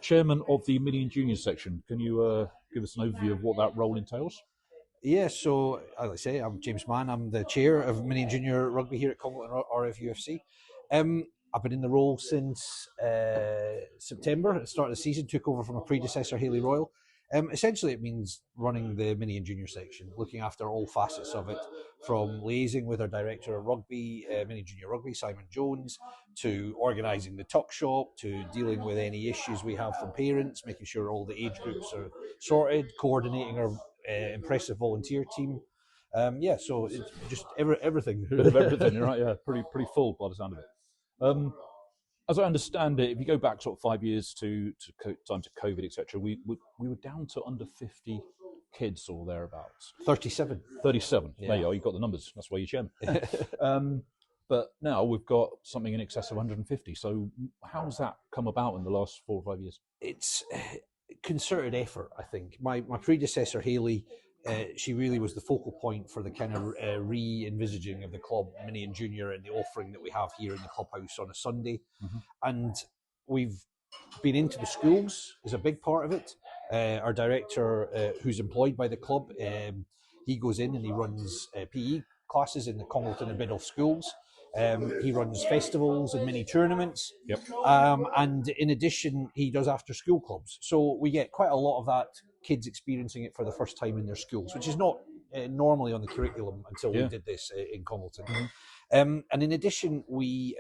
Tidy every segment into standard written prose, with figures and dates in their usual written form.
chairman of the Mini and Junior section. Can you give us an overview of what that role entails? Yeah, so as I say, I'm James Mann. I'm the chair of Mini and Junior Rugby here at Congleton RFUFC. I've been in the role since September. At the start of the season, took over from a predecessor, Haley Royal. Essentially, it means running the Mini and Junior section, looking after all facets of it, from liaising with our director of rugby, Mini and Junior Rugby, Simon Jones, to organising the tuck shop, to dealing with any issues we have from parents, making sure all the age groups are sorted, coordinating our impressive volunteer team. So it's just everything. Bit of everything, right? Yeah, pretty full by the sound of it. As I understand it, if you go back sort of 5 years to times of COVID, etc., we were down to under 50 kids or thereabouts. 37. 37. Yeah. There you are. You got the numbers. That's why you're chairman. But now we've got something in excess of 150. So how's that come about in the last 4 or 5 years? It's concerted effort, I think. My predecessor, Haley, she really was the focal point for the kind of re-envisaging of the club, Mini and Junior, and the offering that we have here in the clubhouse on a Sunday. Mm-hmm. And we've been into the schools is a big part of it. Our director, who's employed by the club, he goes in and he runs PE classes in the Congleton and Biddulph schools. He runs festivals and mini tournaments. Yep. And in addition, he does after school clubs. So we get quite a lot of that, kids experiencing it for the first time in their schools, which is not normally on the curriculum until we did this in Congleton. Mm-hmm. And in addition, we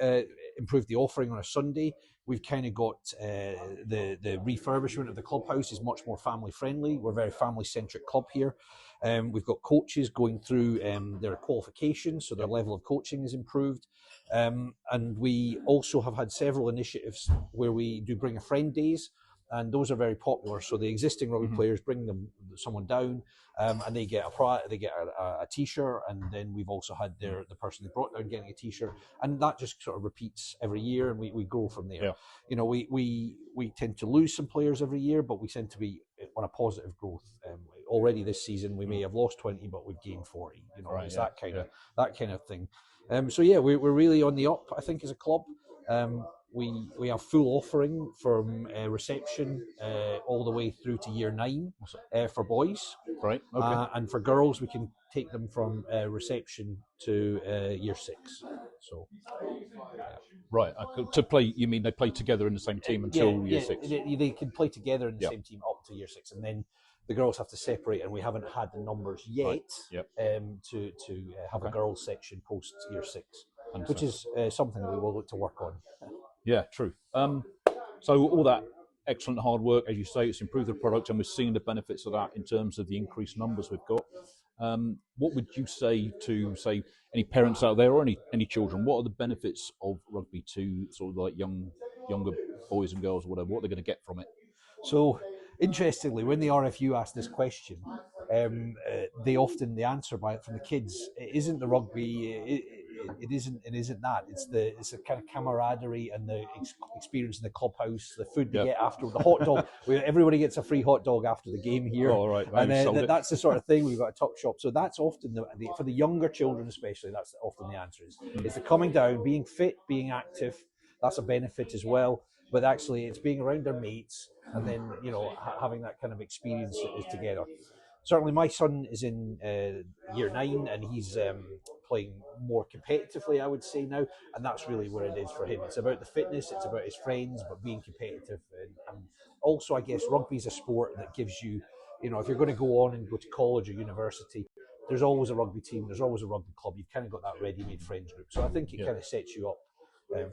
improved the offering on a Sunday. We've kind of got the refurbishment of the clubhouse is much more family friendly. We're a very family centric club here. We've got coaches going through their qualifications, so their level of coaching is improved. And we also have had several initiatives where we do bring a friend days, and those are very popular. So the existing rugby players bring someone down, and they get a t-shirt, and then we've also had the person they brought down getting a t-shirt, and that just sort of repeats every year, and we grow from there. Yeah. You know, we tend to lose some players every year, but we tend to be on a positive growth. Already this season we may have lost 20, but we've gained 40. You know, it's that kind of thing. We're really on the up, I think, as a club. We have full offering from reception all the way through to year 9 for boys. Right. Okay. And for girls, we can take them from reception to year 6. So. Right. To play, you mean they play together in the same team until year 6? They can play together in the same team up to year 6, and then the girls have to separate, and we haven't had the numbers yet to have a girls section post year 6, which is something that we will look to work on. Yeah, true. So all that excellent hard work, as you say, it's improved the product, and we're seeing the benefits of that in terms of the increased numbers we've got. What would you say to, say, any parents out there or any children? What are the benefits of rugby to sort of like younger boys and girls or whatever? What they're going to get from it? So, interestingly, when the RFU asked this question, the answer from the kids, it isn't the rugby. It isn't that. It's the kind of camaraderie and the experience in the clubhouse, the food they get after the hot dog. Everybody gets a free hot dog after the game here. Oh, right. And that's the sort of thing. We've got a tuck shop. So that's often for the younger children, especially. That's often the answer. It's the coming down, being fit, being active. That's a benefit as well. But actually, it's being around their mates and then having that kind of experience is together. Certainly, my son is in year 9 and he's playing more competitively, I would say now, and that's really where it is for him. It's about the fitness, it's about his friends, but being competitive. And also, I guess, rugby is a sport that gives you, if you're going to go on and go to college or university, there's always a rugby team, there's always a rugby club. You've kind of got that ready-made friends group. So I think it kind of sets you up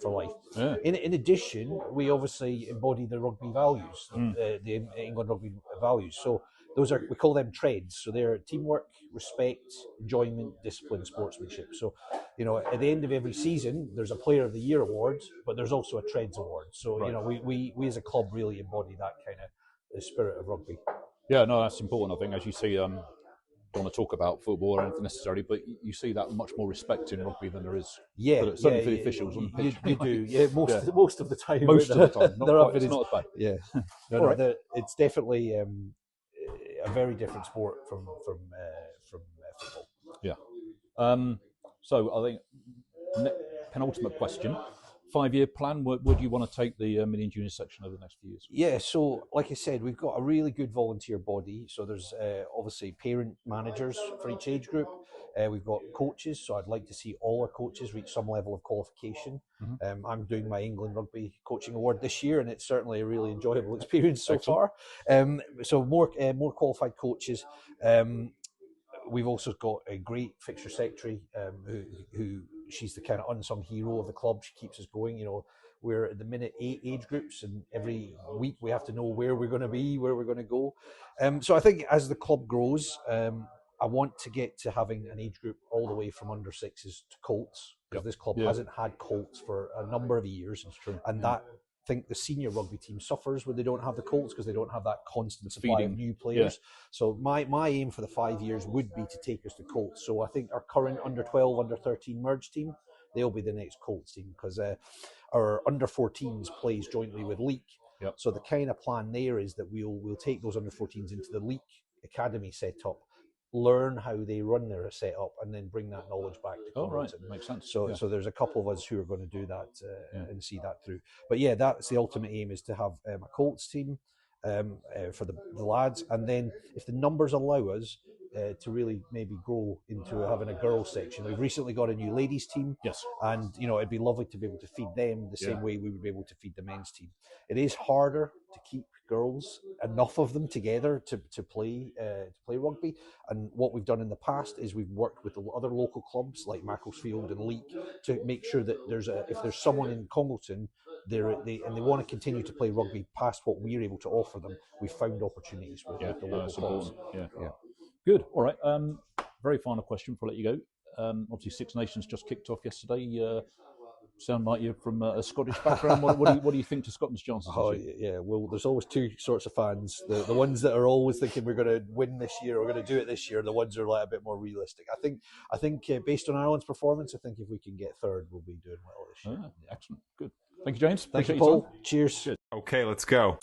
for life. Yeah. In addition, we obviously embody the rugby values, the England rugby values. So we call them TREADS. So they're teamwork, respect, enjoyment, discipline, sportsmanship. So, at the end of every season, there's a Player of the Year award, but there's also a TREADS award. So, we as a club really embody that kind of spirit of rugby. Yeah, no, that's important. I think, as you see, don't want to talk about football or anything necessarily, but you see that much more respect in rugby than there is. Certainly for the officials on the pitch. You do, most of the time. Most of the time, it's not as bad. Yeah, it's definitely a very different sport from football. Yeah. So I think penultimate question: 5-year plan? Where do you want to take the mini and junior section over the next few years? Yeah, so like I said, we've got a really good volunteer body. So there's obviously parent managers for each age group. We've got coaches, so I'd like to see all our coaches reach some level of qualification. I'm doing my England Rugby Coaching Award this year, and it's certainly a really enjoyable experience so far. So more qualified coaches. We've also got a great fixture secretary who she's the kind of unsung hero of the club. She keeps us going. You know, we're at the minute 8 age groups, and every week we have to know where we're going to be, where we're going to go. So I think as the club grows, I want to get to having an age group all the way from under 6s to Colts, because this club hasn't had Colts for a number of years. That's true. And that I think the senior rugby team suffers when they don't have the Colts, because they don't have that constant supply of new players. So my aim for the 5 years would be to take us to Colts. So I think our current under 12, under 13 merge team, they'll be the next Colts team, because our under 14s plays jointly with Leek. So the kind of plan there is that we'll take those under 14s into the Leek Academy setup, learn how they run their setup, and then bring that knowledge back to Congleton. Makes sense. So there's a couple of us who are going to do that and see that through. But yeah, that's the ultimate aim, is to have a Colts team for the lads, and then if the numbers allow us to really maybe grow into having a girls section. We've recently got a new ladies team, and you know, it'd be lovely to be able to feed them the same way we would be able to feed the men's team. It is harder to keep girls, enough of them together to play rugby, and what we've done in the past is we've worked with the other local clubs like Macclesfield and Leek to make sure that if there's someone in Congleton they want to continue to play rugby past what we're able to offer them, we've found opportunities with the local clubs. Good. All right. Very final question before I let you go. Obviously, Six Nations just kicked off yesterday. Sound like you're from a Scottish background. What do you think to Scotland's chances this year? Yeah, well, there's always two sorts of fans. The ones that are always thinking we're going to win this year, we're going to do it this year. The ones who are like a bit more realistic. I think based on Ireland's performance, I think if we can get third, we'll be doing well this year. Excellent. Good. Thank you, James. Thank you, Paul. Cheers. Okay, let's go.